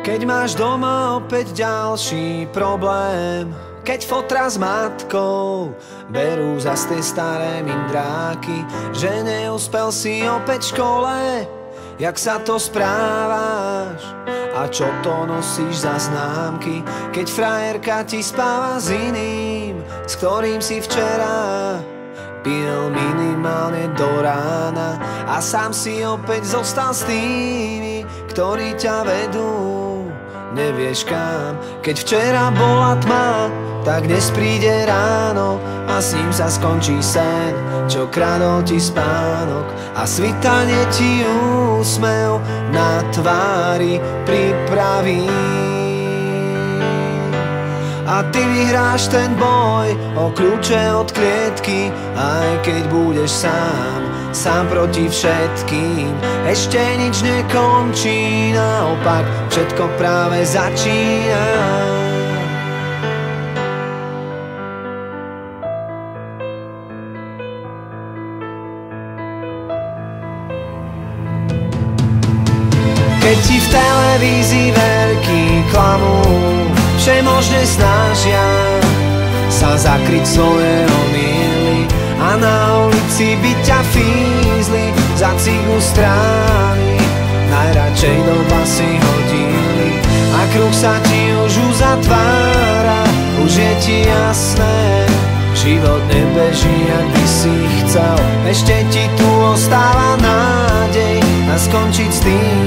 Keď máš doma opäť ďalší problém, keď fotra s matkou berú zas tie staré mindráky, že neúspel si opäť v škole, jak sa to správaš a čo to nosíš za známky, keď frajerka ti spáva s iným, s ktorým si včera pil minimálne do rána a sám si opäť zostal s tými, ktorí ťa vedú nevieš kam. Keď včera bola tma, tak dnes príde ráno a s ním sa skončí sen, čo kradol ti spánok a svitanie ti úsmev na tvári pripraví. A ty vyhráš ten boj o kľúče od klietky, aj keď budeš sám proti všetkým. Ešte nič nekončí, naopak všetko práve začína. Keď ti v televízii veľký klamú, všemožne snažia sa zakryť svoje omyly a na ulici by ťa fízli za cigu strany, najradšej do basy hodili a kruh sa ti už uzatvára. Už je ti jasné, život nebeží, jak by si chcel. Ešte ti tu ostáva nádej a skončiť s tým.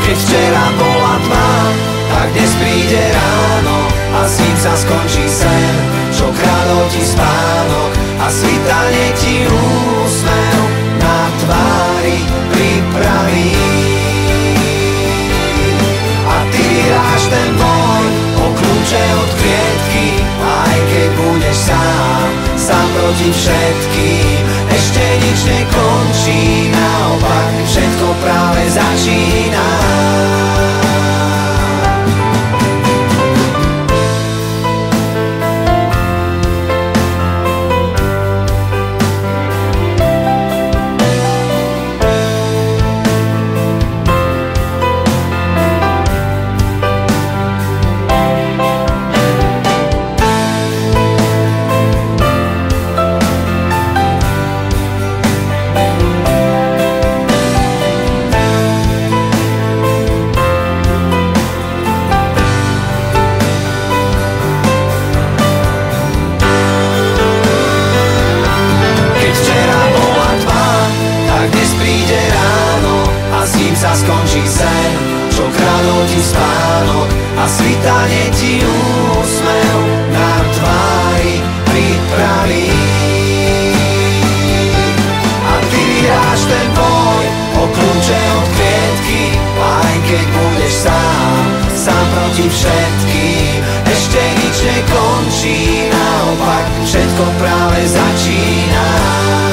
Keď včera bola tma, tak dnes príde ráno a s ním sa skončí sen, čo kradol ti spánok a svitanie ti úsmev na tvári pripraví. A ty vyhráš ten boj o kľúče od klietky, aj keď budeš sám proti všetkým. Ešte nič nekončí, naopak všetko práve začína. Skončí sen, čo kradol ti spánok a svitanie ti úsmev na tvári pripraví. A ty vyhráš ten boj o kľúče od klietky, aj keď budeš sám proti všetkým. Ešte nič nekončí, naopak všetko práve začína.